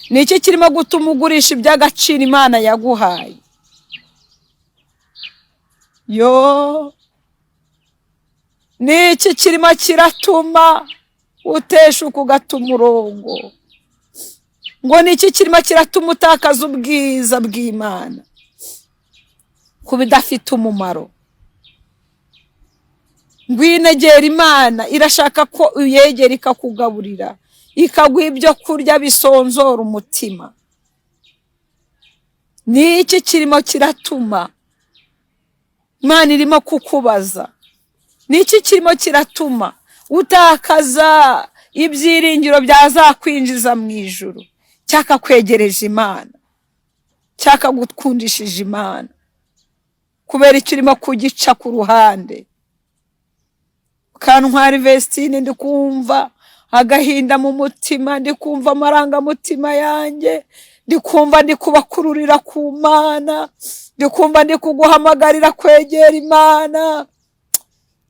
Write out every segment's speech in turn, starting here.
Niki kirimo gutuma ugurisha iby'agaciro Imana yaguhaye? Yo, niki kirimo kiratuma uteshuka ugata umurongo? Ngo niki kirimo kiratuma utakaza ubwiza bw'Imana ku bidafite umumaro? Ngwinegera Imana, irashaka ko uyegera ikakugaburira, ikaguha ibyo kurya bisonzora umutima. Niki kirimo kiratuma Imana irimo kukubaza? Niki kirimo kiratuma utakaza ibyiringiro byazakwinjiza mu ijuru? Cyaka kwegereje Imana, cyaka gukundishije Imana, kubera icyo urimo kugica ku ruhande. Kantwari Vestine, ndi kumva agahinda mu mutima, ndi kumva amarangamutima yanjye, ndi kumva ndi kubakururira ku Mana, ndi kumva ndi kuguhamagarira kwegera Imana,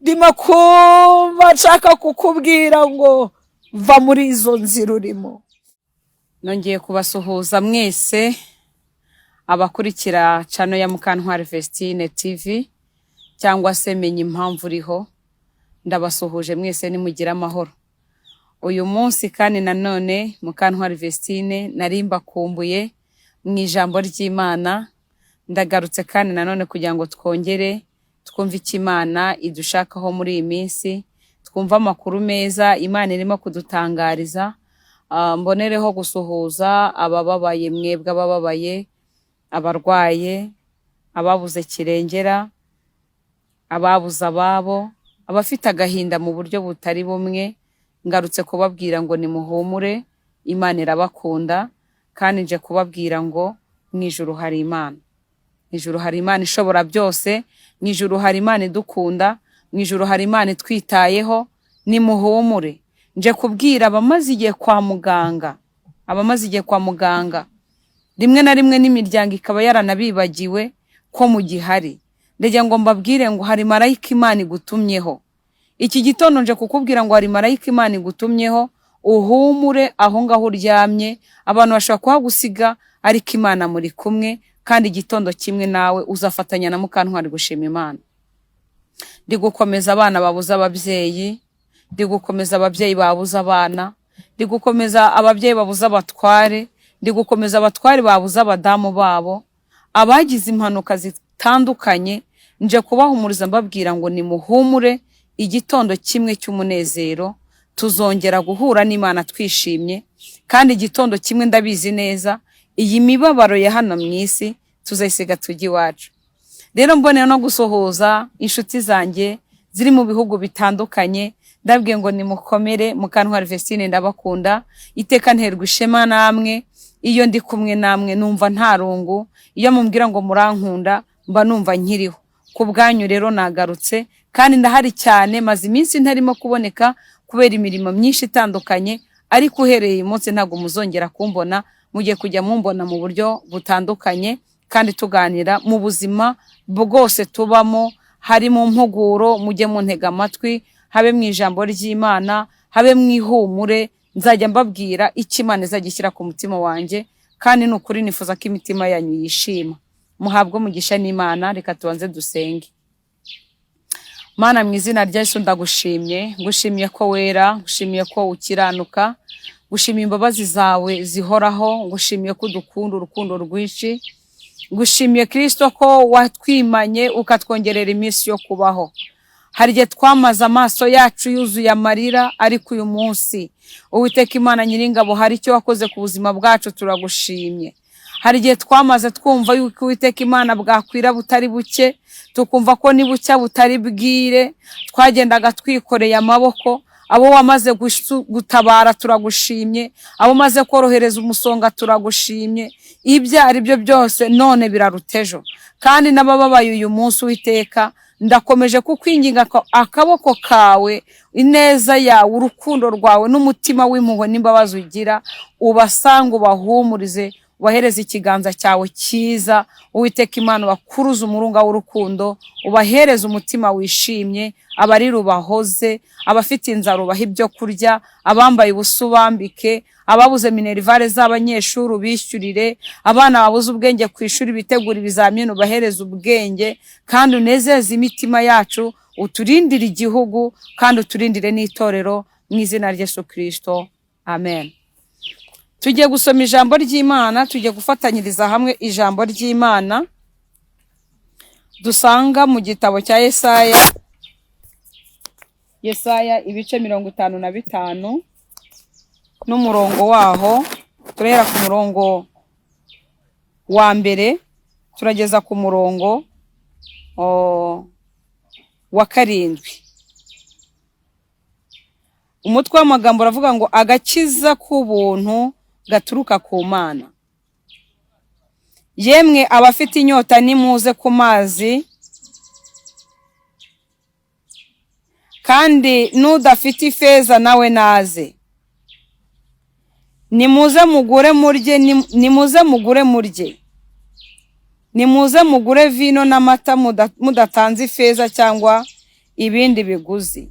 ndimo kumva nshaka kukubwira ngo va muri izo nzira urimo. Nongeye kubasuhuza mwese abakurikira channel ya Mukantwari Vestine TV cyangwa se Menya Impamvu Uriho. Ndabasuhuje mwese nimugira amahoro. Uyu munsi kandi nanone Mukantwari Vestine narimba kumbuye mu ijambo ry'Imana. Ndagarutse kandi nanone kugira ngo twongere twumve icyo Imana idushakaho muri iyi minsi, twumva amakuru meza Imana irimo kudutangariza. Mbonereho gusuhuza abababaye, mwebwe abababaye, abarwaye, ababuze kirengera, ababuze ababo, abafite agahinda mu buryo butari bumwe. Ngarutse kubabwira ngo nimuhumure, Imana irabakunda, kandi nje kubabwira ngo mu ijuru hari Imana. Mu ijuru hari Imana ishobora byose, mu ijuru hari Imana idukunda, mu ijuru hari Imana itwitayeho. Nimuhumure. Nje kubwira abamaze igihe kwa muganga, abamaze igihe kwa muganga, rimwe na rimwe n'imiryango ikaba yaranabibagiwe ko mu gihari. Ndagira ngo mbabwire ngo hari marayika Imana igutumyeho. Iki gitondo nje kukubwira ngo hari marayika Imana igutumyeho, uhumure aho ngaho uryamye. Abantu bashaka kuhagusiga, ariko Imana muri kumwe, kandi igitondo kimwe nawe uzafatanya na Mukantwari gushima Imana. Ndi gukomeza abana babuze ababyeyi, ndi gukomeza ababyeyi babuze abana, ndi gukomeza ababyeyi babuze abatware, ndi gukomeza abatware babuze abadamu babo, abagize impanuka zitandukanye. Nje kubahumuriza mbabwira ngo nimuhumure, igitondo kimwe cy'umunezero tuzongera guhura n'Imana twishimye. Kandi igitondo kimwe ndabizi neza iyi mibabaro ya hano mu isi tuzayisiga tujye iwacu. Rero mboneye no gusuhuza inshuti zanjye ziri mu bihugu bitandukanye, ndabwiye ngo nimukomere. Mukantwari Vestine ndabakunda, iteka nterwa ishema namwe. Iyo ndi kumwe namwe numva nta rungu, iyo mumbwira ngo murankunda mba numva nkiriho. Ku bwanyu rero nagarutse, kandi ndahari cyane. Maze iminsi ntarimo kuboneka kubera imirimo myinshi itandukanye, ariko uhereye uyu munsi ntabwo muzongera kumbona. Mugiye kujya mumbona mu buryo butandukanye, kandi tuganira mu buzima bwose tubamo. Hari mu mpuguro, mujye muntega amatwi, habe mu ijambo ry'Imana, habe mu ihumure. Nzajya mbabwira icyo Imana izagishyira ku mutima wanjye, kandi nukuri nifuza ko imitima yanyu yishima. Muhabwe umugisha n'Imana. Reka tubanze dusenge. Mana, mu izina rya Yesu ndagushimye, ngushimiye ko wera, ngushimiye ko ukiranuka, ngushimiye imbabazi zawe zihoraho, ngushimiye ko udukunda urukundo rwinshi, ngushimiye Kristo ko watwimanye ukatwongerera iminsi yo kubaho. Hari igihe twamaze amaso yacu yuzuye amarira, ariko uyu munsi Uwiteka Imana Nyiringabo hari icyo wakoze ku buzima bwacu, turagushimye. Hari igihe twamaze twumva yuko Uwiteka Imana bwakwira butari buke, tukumva ko ni bucya butari bwire. Twagendaga twikoreye amaboko, abo wamaze gutabara turagushimye, abo maze korohereza umusonga turagushimye. Ibyo ari byo byose none birarutejo, kandi n'abababaye uyu munsi Uwiteka ndakomeje kukwinginga ko akaboko kawe, ineza yawe, urukundo rwawe n'umutima w'impuhwe n'imbabazi ugira ubasanga, ubahumurize, ubahereze ikiganza cyawe cyiza. Uwiteka Imana bakuruza umurunga w'urukundo, ubahereze umutima wishimye. Abari rubahoze, abafite inzara ubaha ibyo kurya, abambaye ubusa ubambike, ababuze minerivare z'abanyeshuri ubishyurire, abana babuze ubwenge ku ishuri bitegura ibizamini ubahereza ubwenge, kandi unezeze imitima yacu, uturindire igihugu kandi uturindire n'itorero mu izina rya Yesu Kristo, amen. Tugiye gusoma ijambo ry'Imana, tugiye gufatanyiriza hamwe ijambo ry'Imana dusanga mu gitabo cya Yesaya ibice 55 n'umurongo waho, turahera ku murongo wa mbere turageza ku murongo wa 7. Umutwe w'amagambo uravuga ngo agakiza k'ubuntu gaturuka ku Mana. Yemwe abafite inyota nimuze ku mazi, kandi n'udafite ifeza nawe naze. Nimuze mugure murye, nimuze mugure murye. Nimuze mugure vino n'amata mudatanze ifeza cyangwa ibindi biguzi.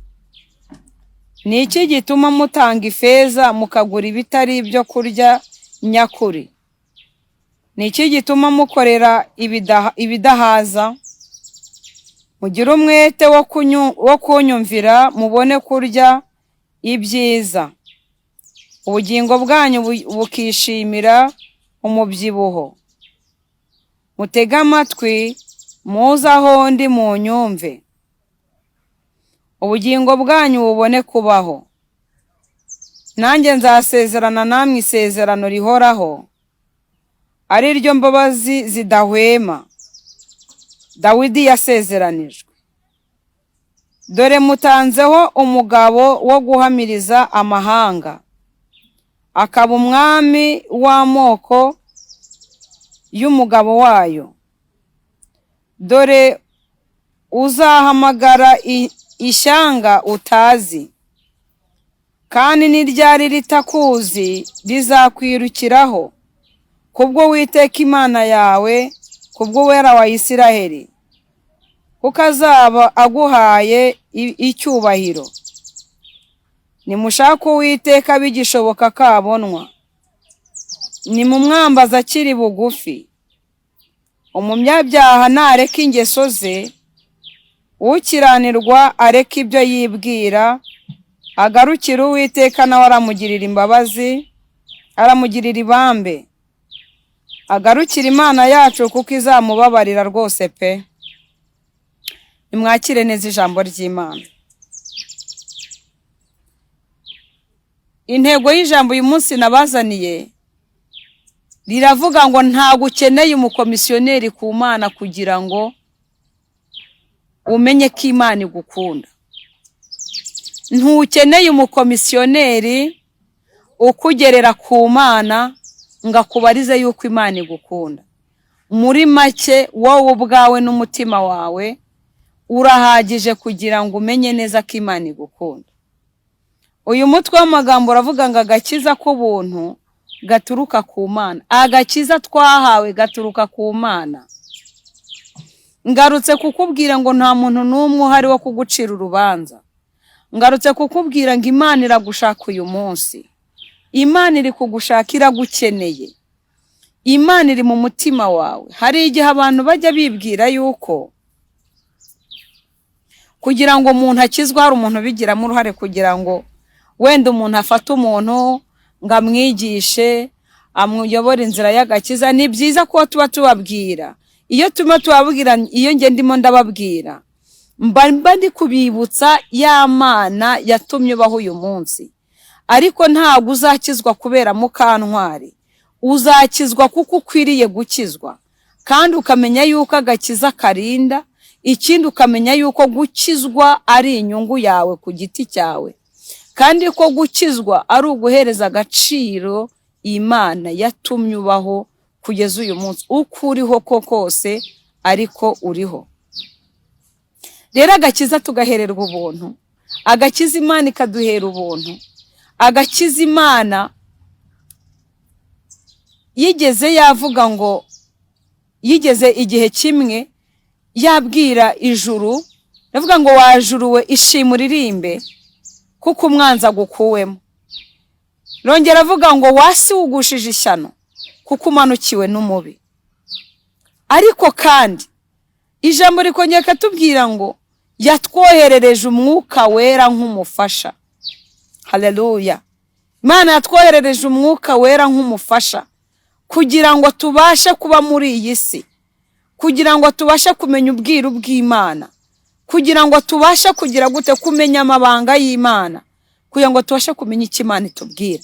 Ni iki gituma mutanga ifeza mukagura ibitari ibyo kurya nyakuri? Ni iki gituma mukorera ibidahaza? Mugire umwete wo kunyumvira mubone kurya ibyiza, ubugingo bwanyu bukishimira umubyibuho. Mutega amatwi muze aho ndi munyumve, ubugingo bwanyu bubone kubaho. Nanjye nzasezerana namwe isezerano rihoraho, ari ryo mbabazi zidahwema Dawidi yasezeranijwe. Dore mutanzeho umugabo wo guhamiriza amahanga, akaba umwami w'amoko y'umugabo wayo. Dore uzahamagara ishyanga utazi, kandi n'iryari ritakuzi rizakwirukiraho, kubwo Uwiteka Imana yawe, kubwo Uwera wa Isiraheli, kuko azaba aguhaye icyubahiro. Nimushake Uwiteka bigishoboka kabonwa, nimumwambaza akiri bugufi. Umunyabyaha nareke ingeso ze, ukiranirwa areke ibyo yibwira, agarukire Uwiteka nawe aramugirira imbabazi, aramugirira ibambe. Agarukire Imana yacu kuko izamubabarira rwose pe. Nimwakire neza ijambo ry'Imana. Intego y'ijambo uyu munsi nabazaniye riravuga ngo ntago ukeneye umukomisiyoneri ku Mana kugira ngo umenye ko Imana igukunda. Ntukeneye umukomisiyoneri ukugerera ku Mana ngo akubarize yuko Imana igukunda. Muri make wowe ubwawe n'umutima wawe urahagije kugira ngo umenye neza ko Imana igukunda. Uyu mutwe w'amagambo uravuga ngo agakiza k'ubuntu gaturuka ku Mana. Agakiza twahawe gaturuka ku Mana. Ngarutse kukubwira ngo nta muntu n'umwe uhari wo kugucira urubanza. Ngarutse kukubwira ngo Imana iragushaka uyu munsi. Imana iri kugushaka, iragukeneye. Imana iri mu mutima wawe. Hari igihe abantu bajya bibwira yuko kugira ngo umuntu akizwe hari umuntu bigiramo uruhare kugira ngo wenda umuntu afate umuntu ngo amwigishe, amuyobore inzira y'agakiza. Ni byiza ko tuba tubabwira. Iyo tubabwira, iyo nge ndimo ndababwira, mba ndi kubibutsa ya Mana yatumye ubaho uyu munsi. Ariko ntabwo uzakizwa kubera mukantwari. Uzakizwa kuko ukwiriye gukizwa, kandi ukamenya yuko agakiza karinda. Ikindi ukamenya yuko gukizwa ari inyungu yawe ku giti cyawe, kandi ko gukizwa ari uguhereza agaciro Imana yatumye ubaho kugeza uyu munsi. Uko uriho kose ariko uriho. Rero agakiza tugahererwa ubuntu. Agakiza Imana ikaduhera ubuntu. Agakiza Imana yigeze yavuga ngo, yigeze igihe kimwe yabwira ijuru, yavuga ngo wajuruwe ishima uririmbe kuko umwanzi agukuwemo. rongera avuga ngo wasi wugushije ishyano kuko umanukiwe n'umubi. Ariko kandi ijambo rikongera katubwira ngo yatwoherereje umwuka wera nk'umufasha. Haleluya. Imana yatwoherereje umwuka wera nk'umufasha kugira ngo tubashe kuba muri iyi si, kugira ngo tubashe kumenya ubwiru bw'Imana, kugira ngo tubashe kugira gute kumenya amabanga y'Imana, kugira ngo tubashe kumenya icyo Imana itubwira.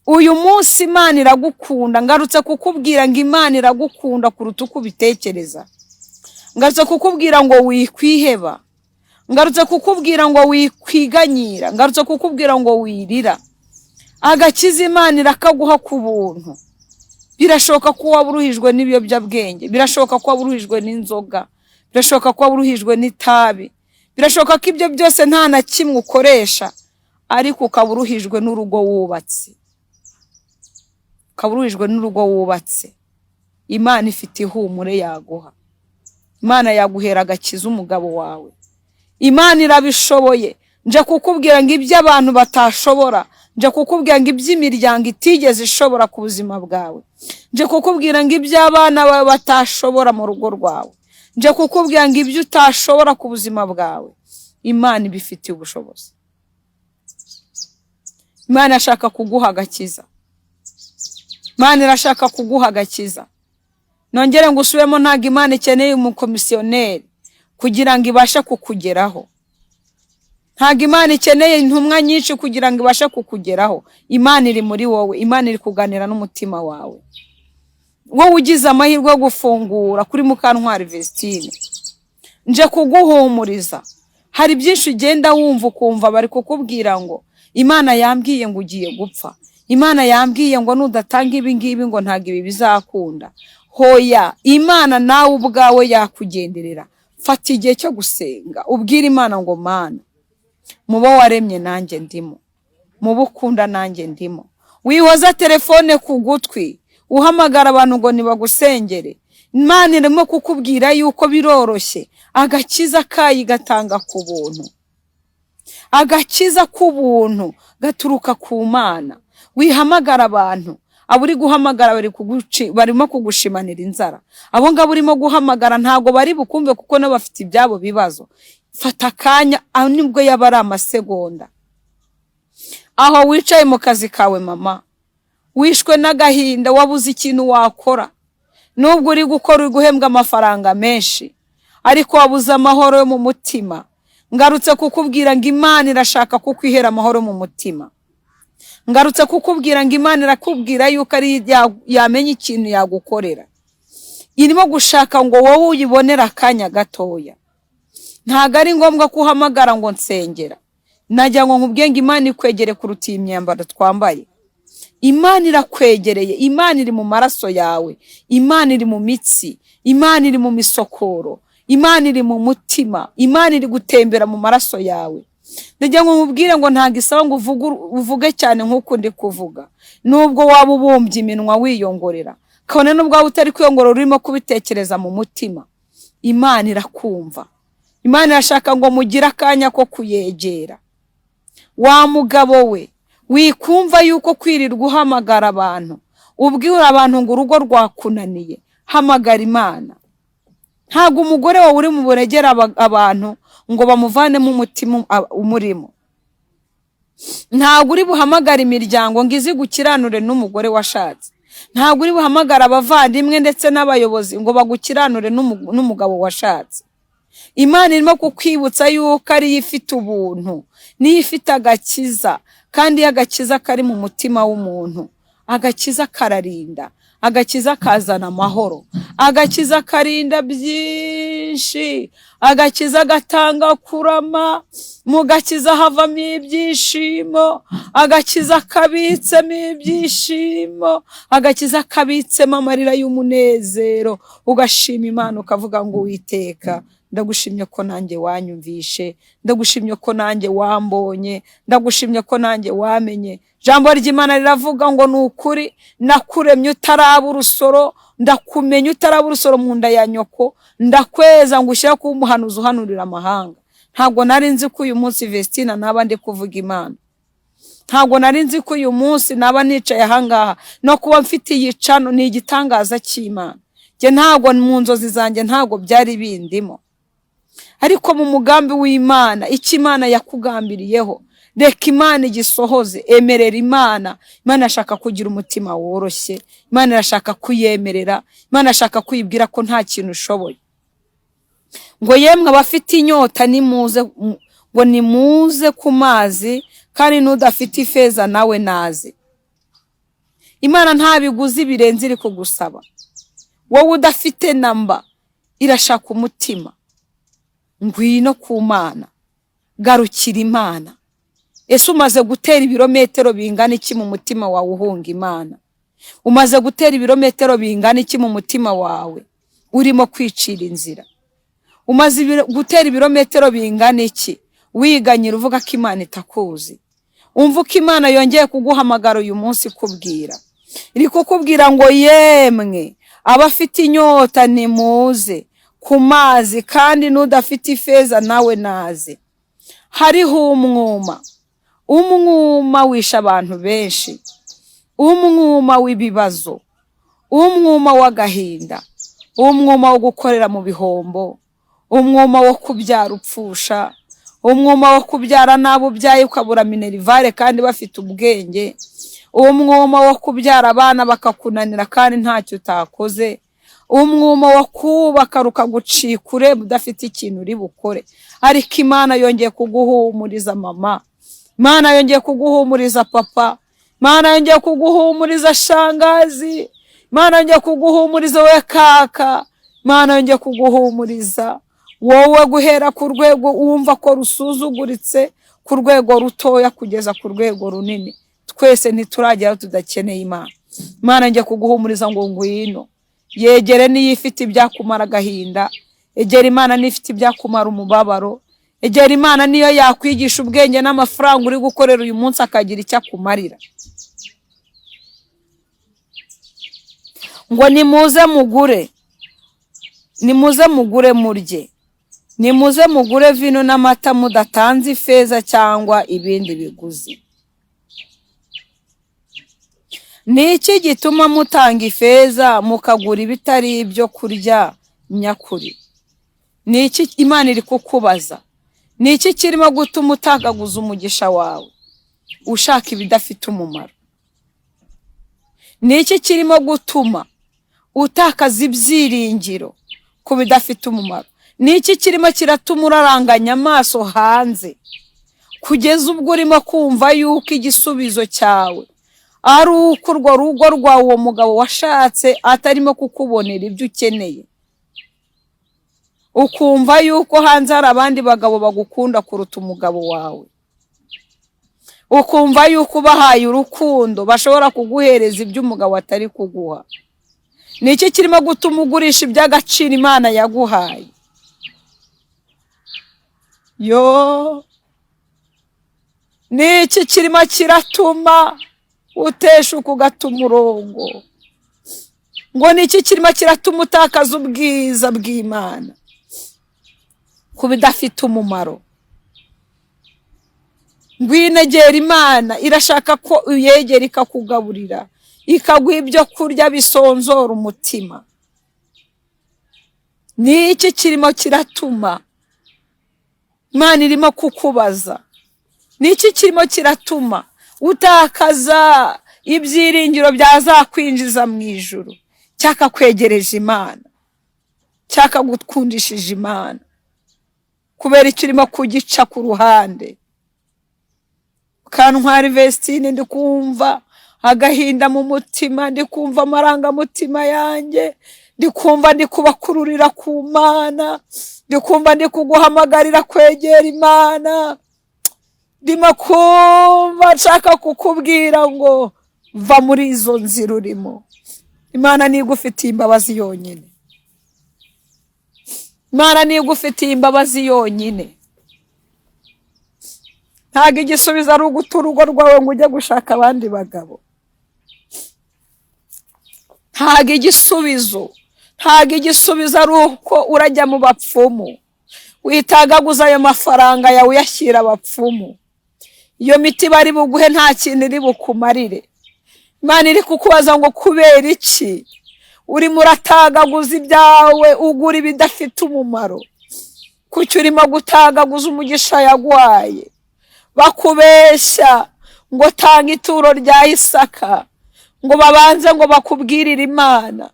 Uyu munsi Imana iragukunda, ngarutse kukubwira ngo Imana iragukunda kuruta uko ubitekereza. Ngarutse kukubwira ngo wikwiheba, ngarutse kukubwira ngo wikwiganyira, ngarutse kukubwira ngo wirira. Agakiza Imana irakaguha ku buntu. Birashoboka ko waba uruhijwe n'ibiyobyabwenge, birashoboka ko waba uruhijwe n'inzoga, birashoboka ko waba uruhijwe n'itabi, birashoboka ko ibyo byose nta na kimwe ukoresha, ariko ukaba uruhijwe n'urugo wubatse. Ukaba uruhijwe n'urugo wubatse. Imana ifite ihumure yaguha. Imana yaguhera agakiza umugabo wawe. Imana irabishoboye. Nje kukubwira ngo ibyo abantu batashobora, nje kukubwira ngo iby'imiryango itigeze ishobora ku buzima bwawe, nje kukubwira ngo iby'abana bawe batashobora mu rugo rwawe, nje kukubwira ngo ibyo utashobora ku buzima bwawe, Imana ibifitiye ubushobozi. Imana irashaka kuguha agakiza. Imana irashaka kuguha agakiza. Nongere ngo usubemo, ntago Imana ikeneye umukomisiyoneri kugira ngo ibashe kukugeraho. Ntago Imana ikeneye intumwa nyinshi kugira ngo ibashe kukugeraho. Imana iri muri wowe. Imana iri kuganira n'umutima wawe. Wowe ugize amahirwe yo gufungura kuri Mukantwari Vestine, nje kuguhumuriza. Hari byinshi ugenda wumva ukumva bari kukubwira ngo Imana yambwiye ngo ugiye gupfa, Imana yambwiye ngo nudatanga ibi ngibi ngo ntago ibi bizakunda. Hoya, Imana nawe ubwawe yakugenderera. Fata igihe cyo gusenga, ubwire Imana ngo Mana, mubo waremye nanjye ndimo, mubo ukunda nanjye ndimo. Wihoza telefone ku gutwi uhamagara abantu ngo nibagusengere. Imana irimo kukubwira yuko biroroshye. Agakiza kayi gatanga ku buntu. Agakiza k'ubuntu gaturuka ku Mana. Wihamagara abantu, aburi guhamagara barimo kugushimanira inzara. Abo ngabo urimo guhamagara ntago bari bukumve kuko nabo bafite ibyabo bibazo. Fata akanya, nibwo yaba ari amasegonda. Aho wicaye mu kazi kawe mama, wishwe n'agahinda, wabuze ikintu wakora. Nubwo uri gukora uri guhembwa amafaranga menshi, ariko wabuze amahoro yo mu mutima. Ngarutse kukubwira ngo Imana irashaka kukwihera amahoro mu mutima. Ngarutse kukubwira ngo Imana irakubwira yuko ari yamenye ikintu yagukorera. Irimo gushaka ngo wowe uyibonera akanya gatoya. Ntago ari ngombwa kuhamagara ngo nsengera. Najya ngo nkubwiye ngo Imana ikwegere kuruta imyambaro twambaye. Imana irakwegereye. Imana iri mu maraso yawe. Imana iri mu mitsi. Imana iri mu misokoro. Imana iri mu mutima. Imana iri gutembera mu maraso yawe. Najya ngo nkubwire ngo ntago isaba ngo uvuge cyane nk'uko ndi kuvuga. Nubwo waba ubumbye iminwa wiyongorera, kabone nubwo waba utari kwiyongorera urimo kubitekereza mu mutima, Imana irakumva. Imana irashaka ngo mugire akanya ko kuyegera. Wa mugabo we, wikumva yuko kwirirwa uhamagara abantu, ubwira abantu ngo urugo rwakunaniye, hamagara Imana. Ntago umugore wawe uri mu buregera abantu ngo bamuvane mu mutima umurimo. Ntago uri buhamagara imiryango ngo izi gukiranure n'umugore washatse. Ntago uri buhamagara abavandimwe ndetse n'abayobozi ngo bagukiranure n'umugabo washatse. Imana irimo kukwibutsa yuko ari ifite ubuntu, ni ifite agakiza, kandi agakiza kari mu mutima w'umuntu. Agakiza kararinda, agakiza kazana amahoro, agakiza karinda byinshi, agakiza gatanga kurama, mu gakiza havamo ibyishimo, agakiza kabitsemo ibyishimo, agakiza kabitsemo amarira y'umunezero. Ugashima Imana ukavuga ngo Uwiteka, ndagushimye ko nanjye wanyumvishe, ndagushimye ko nanjye wambonye, ndagushimye ko nanjye wamenye. Jambo ry'Imana riravuga ngo nukuri nakuremye utaraba urusoro, ndakumenya utaraba urusoro mu nda ya nyoko, ndakweza ngo ushyira ku umuhanuzi uhanurira amahanga. Ntabwo nari nzi ko uyu munsi Vestina naba ndi kuvuga Imana. ntabwo nari nzi ko uyu munsi naba nicaye ahangaha no kuba mfite iyi cano ni igitangaza cy'Imana. Njye ntabwo mu nzozi zanjye ntabwo byari bindimo, ariko mu mugambi w'Imana icyo Imana yakugambiriyeho reka Imana igisohoze. Emerera Imana. Imana irashaka kugira umutima woroshye, Imana irashaka kuyemerera, Imana irashaka kwibwira ko nta kintu ushoboye. Ngo yemwe abafite inyota nimuze, ngo nimuze ku mazi, kandi n'udafite ifeza nawe naze. Imana nta biguzi birenze iri kugusaba. Wowe udafite namba irashaka umutima. Ngwino ku Mana, garukira Imana. Ese umaze gutera ibirometero bingana iki mu mutima wawe uhunga Imana? Umaze gutera ibirometero bingana iki mu mutima wawe urimo kwicira inzira? Umaze gutera ibirometero bingana iki wiganyira uvuga ko Imana itakuzi? Umva ko Imana yongeye kuguhamagara uyu munsi kubwira. Iri kukubwira ngo yemwe abafite inyota nimuze ku mazi, kandi n'udafite ifeza nawe naze. Hariho umwuma wisha abantu benshi, umwuma w'ibibazo, umwuma w'agahinda, umwuma wo gukorera mu bihombo, umwuma wo kubyara upfusha, umwuma wo kubyara nabo ubyaye ukabura minerivare kandi bafite ubwenge, umwuma wo kubyara abana bakakunanira kandi ntacyo utakoze, umwuma wo kubaka rukagucika ureba udafite ikintu uri bukore. Ariko Imana yongeye kuguhumuriza mama, Imana yongeye kuguhumuriza papa, Imana yongeye kuguhumuriza shangazi, Imana yongeye kuguhumuriza we kaka, Imana yongeye kuguhumuriza wowe guhera ku rwego wumva ko rusuzuguritse, ku rwego rutoya kugeza ku rwego runini. Twese ntituragera tudakeneye Imana. Imana yongeye kuguhumuriza ngo ngwino. Yegere niyo ifite ibyakumara agahinda, egera Imana niyo ifite ibyakumara umubabaro, egera Imana niyo yakwigisha ubwenge n'amafaranga uri gukorera uyu munsi akagira icyo akumarira. Ngo nimuze mugure murye, nimuze mugure vino n'amata mudatanze ifeza cyangwa ibindi biguzi. Niki gituma mutanga ifeza mukagura ibitari ibyo kurya nyakuri? Niki Imana iri kukubaza? Niki kirimo gutuma utagaguza umugisha wawe ushaka ibidafite umumaro? Niki kirimo gutuma utakaza ibyiringiro ku bidafite umumaro? Niki kirimo kiratuma uraranganya amaso hanze kugeza ubwo urimo kumva yuko igisubizo cyawe ari uko urwo rugo rwawe uwo mugabo washatse atarimo kukubonera ibyo ukeneye? Ukumva yuko hanze hari abandi bagabo bagukunda kuruta umugabo wawe? Ukumva yuko ubahaye urukundo bashobora kuguhereza ibyo umugabo atari kuguha? Niki kirimo gutuma ugurisha iby'agaciro Imana yaguhaye? Niki kirimo kiratuma uteshuka ugata umurongo? Ngo niki kirimo kiratuma utakaza ubwiza bw'Imana ku bidafite umumaro? Ngwinegera Imana, irashaka ko uyegera ikakugaburira, ikaguha ibyo kurya bisonzora umutima. Niki kirimo kiratuma Imana irimo kukubaza? Niki kirimo kiratuma utakaza ibyiringiro byazakwinjiza mu ijuru? Cyaka kwegereje Imana, cyaka gukundishije Imana, kubera icyo urimo kugica ku ruhande. Kantwari Vestine, ndikumva agahinda mu mutima, ndikumva amarangamutima yanjye, ndikumva ndikubakururira ku Mana, ndikumva ndikuguhamagarira kwegera Imana, ndimo kumva nshaka kukubwira ngo va muri izo nzira urimo. Imana niyo igufitiye imbabazi yonyine, Imana niyo igufitiye imbabazi yonyine. Ntabwo igisubizo ari uguta urugo rwawe ngo ujye gushaka abandi bagabo. Ntabwo igisubizo ari uko urajya mu bapfumu witagaguza ayo mafaranga yawe uyashyira abapfumu. iyo miti bari buguhe nta kintu iri bukumarire. Imana iri kukubaza ngo kubera iki urimo uratagaguza ibyawe ugura ibidafite umumaro? Kuki urimo gutagaguza umugisha yagwaye? Bakubeshya ngo tanga ituro rya Isaka, ngo babanze ngo bakubwirire Imana.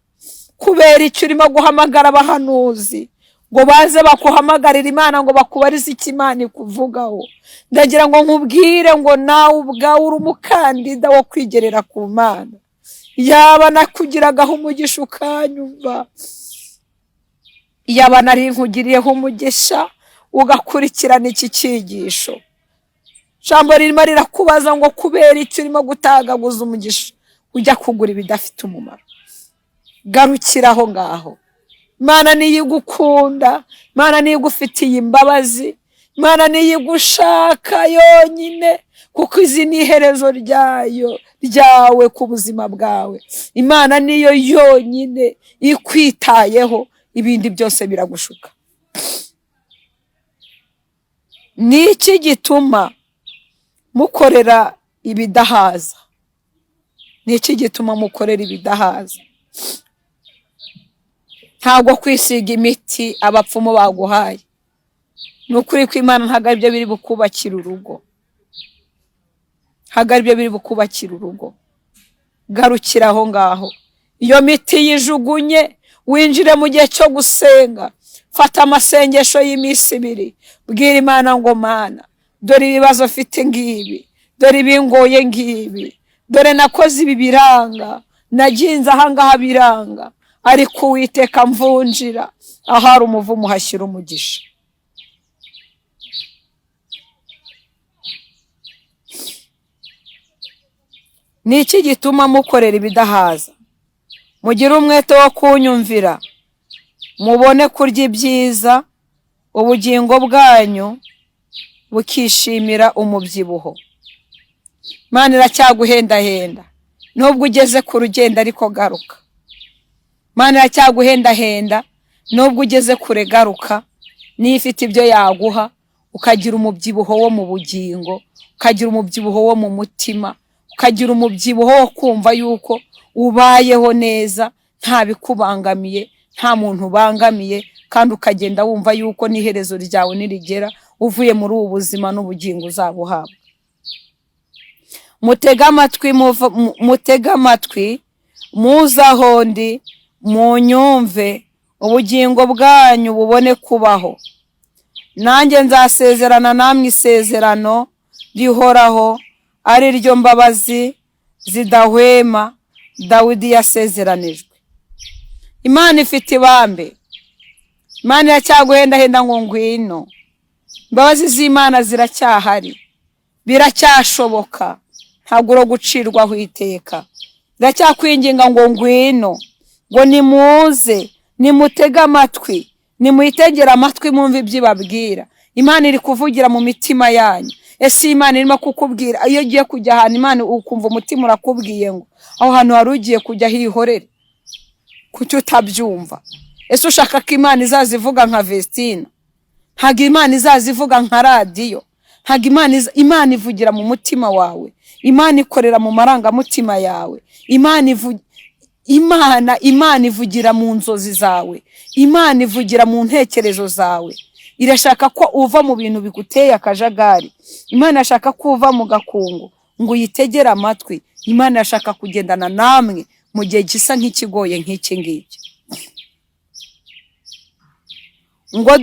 Kubera icyo urimo guhamagara abahanuzi ngo baze bakuhamagarira Imana ngo bakubarize icyo Imana ikuvugaho? Ndagira ngo nkubwire ngo nawe ubwawe uri umukandida wo kwigerera ku Mana. Yaba nakugiragaho umugisha ukanyumva, yaba nari nkugiriyeho umugisha ugakurikirana iki cyigisho. Jambo ririmo rirakubaza ngo kubera icyo urimo gutagaguza umugisha ujya kugura ibidafite umumaro. Garukira aho ngaho. Imana niyo igukunda, Imana niyo igufitiye imbabazi, Imana niyo igushaka yonyine, kuko izi ni iherezo ryawe ku buzima bwawe. Imana niyo yonyine ikwitayeho, ibindi byose biragushuka. Ni iki gituma mukorera ibidahaza? Ni iki gituma mukorera ibidahaza? Ntabwo kwisiga imiti abapfumu baguhaye. Ni ukuri ko Imana ntabwo aribyo biri bukubakira urugo. Ntabwo aribyo biri bukubakira urugo. Garukira aho ngaho. Iyo miti yijugunye, winjire mu gihe cyo gusenga. Fata amasengesho y'iminsi 2. Bwira Imana ngo Mana, dore ibibazo mfite ngibi, dore ibingoye ngibi, dore nakoze ibi biranga, naginze aha ngaha biranga, ariko Uwiteka mvunjira, ahari umuvumo hashyira umugisha. Ni iki gituma mukorera ibidahaza? Mugire umwete wo kunyumvira, mubone kurya ibyiza, ubugingo bwanyu bukishimira umubyibuho. Imana iracyaguhendahenda nubwo ugeze ku rugendo, ariko garuka. Imana iracyaguhendahenda nubwo ugeze kure, garuka. Niyo ifite ibyo yaguha, ukagira umubyibuho wo mu bugingo, ukagira umubyibuho wo mu mutima, ukagira umubyibuho wo kumva yuko ubayeho neza, nta bikubangamiye, nta muntu ubangamiye, kandi ukagenda wumva yuko n'iherezo ryawe nirigera uvuye muri ubu buzima n'ubugingo uzabuhabwa. Mutega amatwi muzaho ndi, munyumve, ubugingo bwanyu bubone kubaho. Nanjye nzasezerana namwe isezerano rihoraho, ari ryo mbabazi zidahwema Dawidi yasezeranijwe. Imana ifite ibambe. Imana iracyaguhendahenda ngo ngwino. Imbabazi z'Imana ziracyahari, biracyashoboka, ntabwo uro gucirwaho iteka. Iracyakwinginga ngo ngwino, ngo nimuze, nimutege amatwi, nimuyitegera amatwi mwumve ibyo ibabwira. Imana iri kuvugira mu mitima yanyu. Ese Imana irimo kukubwira, iyo ugiye kujya ahantu Imana ukumva umutima urakubwiye ngo aho hantu wari ugiye kujya hihorere, kuki utabyumva? Ese ushaka ko Imana izazivuga nka Vestina? Ntabwo Imana izazivuga nka radiyo. Ntabwo Imana ivugira mu mutima wawe. Imana ikorera mu marangamutima yawe. Imana ivugira mu nzozi zawe. Imana ivugira mu ntekerezo zawe. Irashaka ko uva mu bintu biguteye akajagari. Imana ashaka ko uva mu gakungu ngo uyitegere amatwi. Imana ashaka kugendana namwe mu gihe gisa nk'ikigoye nk'iki ngiki. Ngo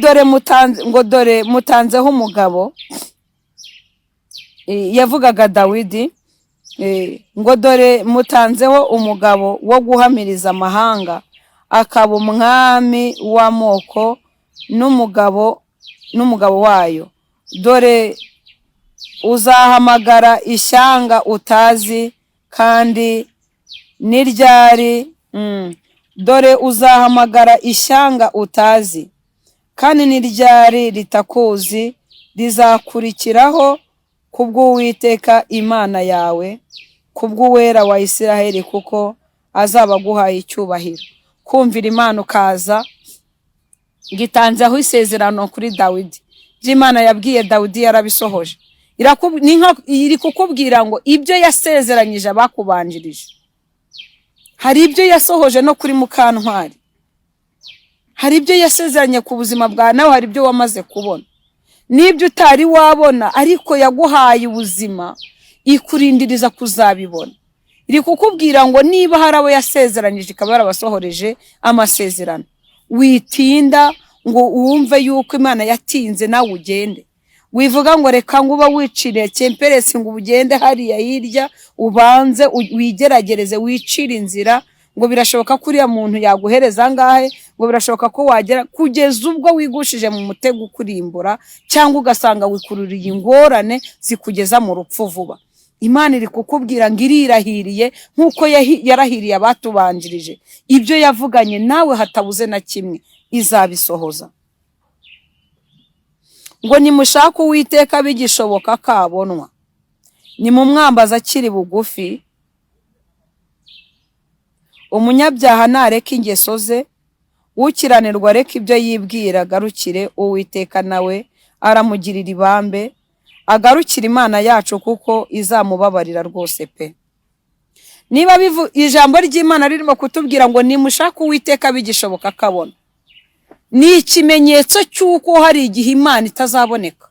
dore mutanzeho umugabo, yavugaga Dawidi, ngo dore mutanzeho umugabo wo guhamiriza amahanga, akaba umwami w'amoko n'umugabo wayo. Dore uzahamagara ishyanga utazi, kandi niryari dore uzahamagara ishyanga utazi, kandi niryari ritakuzi, rizakurikiraho kubw'Uwiteka Imana yawe, kubw'Uwera wa Isiraheli, kuko azaba aguhaye icyubahiro. Kumvira Imana ukaza, gitanzeho isezerano kuri Dawidi. By'Imana yabwiye Dawidi yarabisohoje. iri kukubwira ngo ibyo yasezeranyije abakubanjirije, hari ibyo yasohoje no kuri Mukantwari, hari ibyo yasezeranye ku buzima bwawe, nawe hari ibyo wamaze kubona, n'ibyo utari wabona ariko yaguhaye ubuzima ikurindiriza kuzabibona. Iri kukubwira ngo niba hari abo yasezeranyije ikaba yarabasohoreje amasezerano, witinda ngo wumve yuko Imana yatinze nawe ugende. Wivuga ngo reka ngo uba wicire cyemperesi ngo ugende hariya hirya ubanze wigeragereze wicire inzira, ngo birashoboka ko uriya muntu yaguhereza angahe, ngo birashoboka ko wagera, kugeza ubwo wigushije mu mutego ukurimbura, cyangwa ugasanga wikururiye ingorane zikugeza mu rupfu vuba. Imana iri kukubwira ngo irirahiriye nk'uko yarahiriye abatubanjirije, ibyo yavuganye nawe hatabuze na kimwe izabisohoza. Ngo nimushaka Uwiteka bigishoboka kabonwa, nimumwambaza akiri bugufi. Umunyabyaha nareka ingeso ze, ukiranirwa reka ibyo yibwira, agarukire Uwiteka nawe aramugirira ibambe, agarukira Imana yacu kuko izamubabarira rwose pe. Niba ijambo ry'Imana ririmo kutubwira ngo nimushaka Uwiteka bigishoboka kabona, ni ikimenyetso cy'uko hari igihe Imana itazaboneka.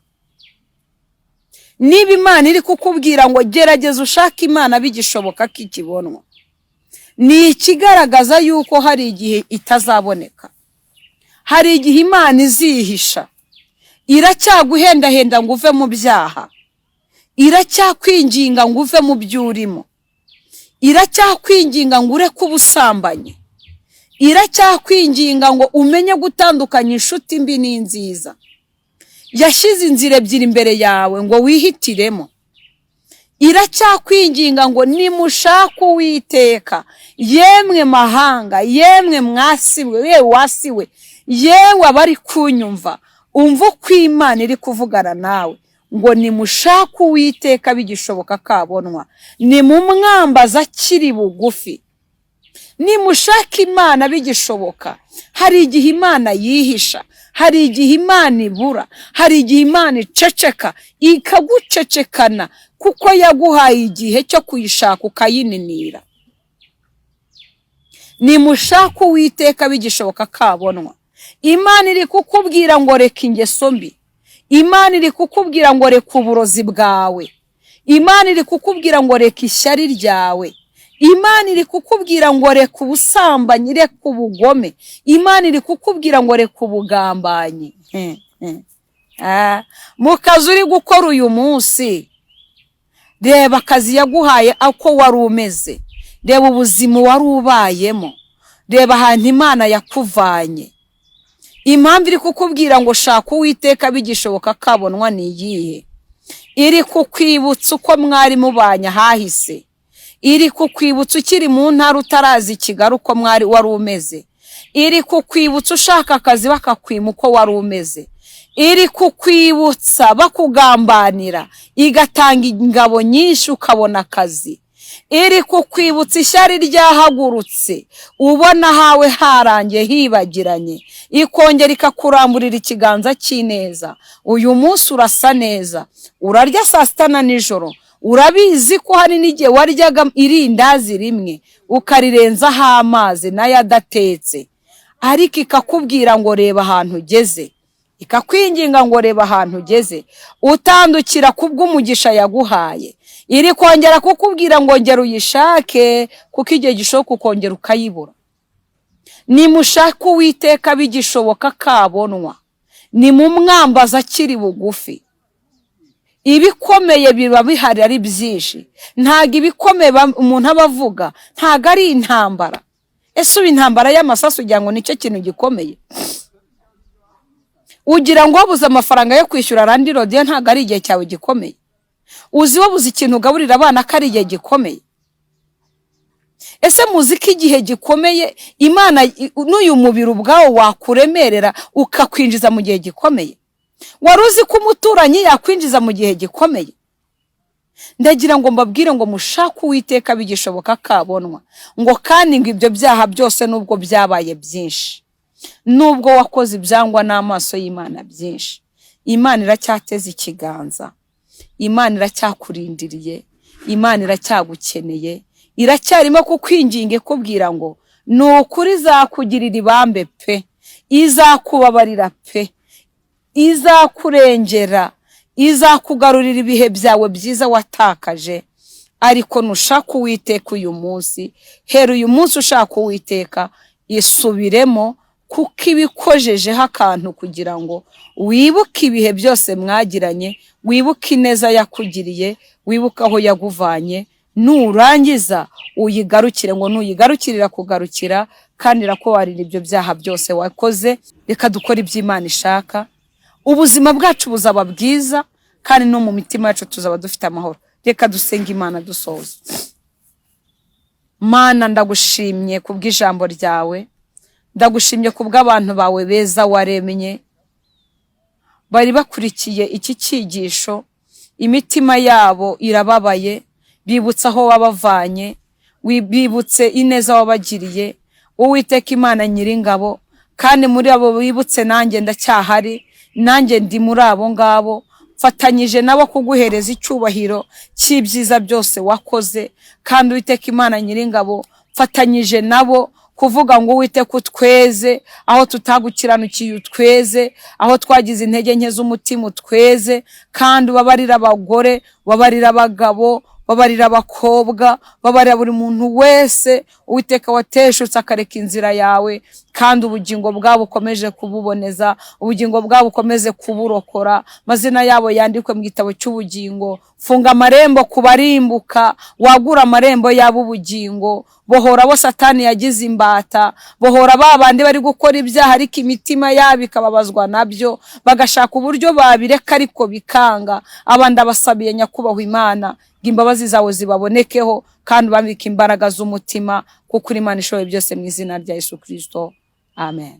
Niba Imana iri kukubwira ngo gerageza ushaka Imana bigishoboka kikibonwa, ni ikigaragaza yuko hari igihe itazaboneka. Hari igihe Imana izihisha, iracyaguhendahenda ngo uve mu byaha, iracyakwinginga ngo uve mu byurimo, iracyakwinginga ngo ureke ubusambanyi, iracyakwinginga ngo umenye gutandukanya inshuti mbi n'inziza. Yashyize inzira ebyiri imbere yawe ngo wihitiremo. Iracyakwinginga ngo nimushaka Uwiteka, yemwe mahanga, yemwe mwasiwe, yewe wasiwe, yewe abari kunyumva, umva uko Imana iri kuvugana nawe, ngo nimushaka Uwiteka bigishoboka kabonwa, nimumwambaza akiri bugufi. Nimushaka Imana bigishoboka. Hari igihe Imana yihisha, hari igihe Imana ibura, hari igihe Imana iceceka, ikagucecekana kuko yaguhaye igihe cyo kuyishaka ukayininira. Nimushaka Uwiteka bigishoboka kabonwa. Imana iri kukubwira ngo reka ingeso mbi, Imana iri kukubwira ngo reka uburozi bwawe, Imana iri kukubwira ngo reka ishyari ryawe, Imana iri kukubwira ngo reka ubusambanyi, reka ubugome, Imana iri kukubwira ngo reka ubugambanyi. Mu kazi uri gukora uyu munsi, reba akazi yaguhaye uko wari umeze, reba ubuzima wari ubayemo, reba ahantu Imana yakuvanye. Impamvu iri kukubwira ngo shaka Uwiteka bigishoboka kabonwa ni iyihe? Iri kukwibutsa uko mwari mubanye hahise, iri kukwibutsa ukiri mu ntara utarazi Kigali uko mwari wari umeze, iri kukwibutsa ushaka akazi bakakwima uko wari umeze, iri kukwibutsa bakugambanira igatanga ingabo nyinshi ukabona akazi, iri kukwibutsa ishyari ryahagurutse ubona hawe harangiye hibagiranye, ikongera ikakuramburira ikiganza cy'ineza. Uyu munsi urasa neza, urarya saa sita na nijoro, urabizi ko hari n'igihe waryaga irindazi rimwe ukarirenzaho amazi nayo adatetse, ariko ikakubwira ngo reba ahantu ugeze, ikakwinginga ngo reba ahantu ugeze, utandukira kubw'umugisha yaguhaye. Iri kongera kukubwira ngo ngera uyishake kuko igihe gishoboka ukongera ukayibura. Nimushaka Uwiteka bigishoboka kabonwa, nimumwambaza akiri bugufi. Ibikomeye biba bihari ari byinshi, ntago ibikomeye umuntu aba avuga ntago ari intambara. Ese ubu intambara y'amasasu ugira ngo nicyo kintu gikomeye? Ugira ngo wabuze amafaranga yo kwishyura randi rodiyo ntago ari igihe cyawe gikomeye? Uzi wabuze ikintu ugaburira abana ko ari igihe gikomeye? Ese muzi ko igihe gikomeye Imana n'uyu mubiri ubwawo wakuremerera ukakwinjiza mu gihe gikomeye? Wari uzi ko umuturanyi yakwinjiza mu gihe gikomeye? Ndagira ngo mbabwire ngo mushaka Uwiteka bigishoboka kabonwa, ngo kandi ngo ibyo byaha byose nubwo byabaye byinshi, nubwo wakoze ibyangwa n'amaso y'Imana byinshi, Imana iracyateza ikiganza, Imana iracyakurindiriye, Imana iracyagukeneye, iracyarimo kukwinginga ikubwira ngo ni ukuri izakugirira ibambe pe, izakubabarira pe, izakurengera, izakugarurira ibihe byawe byiza watakaje. Ariko nushaka Uwiteka uyu munsi, hera uyu munsi ushaka Uwiteka, isubiremo kuko ibikojejeho akantu kugira ngo wibuke ibihe byose mwagiranye, wibuke ineza yakugiriye, wibuke aho yaguvanye, nurangiza uyigarukire, ngo nuyigarukirira kugarukira kandi irakubarira ibyo byaha byose wakoze. Reka dukora ibyo Imana ishaka, ubuzima bwacu buzaba bwiza kandi no mu mitima yacu tuzaba dufite amahoro. Reka dusenga Imana dusoza. Mana, ndagushimye kubw'ijambo ryawe, ndagushimye kubw'abantu bawe beza waremye, bari bakurikiye iki cyigisho, imitima yabo irababaye, bibutse aho wabavanye, bibutse ineza wabagiriye. Uwiteka Imana Nyiringabo, kandi muri abo bibutse nanjye ndacyahari, nanjye ndi muri abo ngabo, fatanyije nabo kuguhereza icyubahiro cy'ibyiza byose wakoze. Kandi Uwiteka Imana Nyiringabo, fatanyije nabo kuvuga ngo Uwiteka utweze aho tutagukiranukiye, utweze aho twagize intege nke z'umutima, utweze kandi ubabarira abagore, ubabarira abagabo, babarira abakobwa, babarira buri muntu wese Uwiteka wateshutse akareka inzira yawe, kandi ubugingo bwabo ukomeje kububoneza, ubugingo bwabo ukomeze kuburokora, mazina yabo yandikwe mu gitabo cy'ubugingo. Funga amarembo kubarimbuka, wagura amarembo yabo ubugingo, bohora bo Satani yagize imbata, bohora babandi bari gukora ibyaha ariko imitima yabo ikababazwa nabyo, bagashaka uburyo babireka ariko bikanga. Abandi abasabiye nyakubahwa Imana, imbabazi zawe zibabonekeho kandi bambike imbaraga z'umutima, kuko Imana ishoboye byose, mu izina rya Yesu Kristo, amen.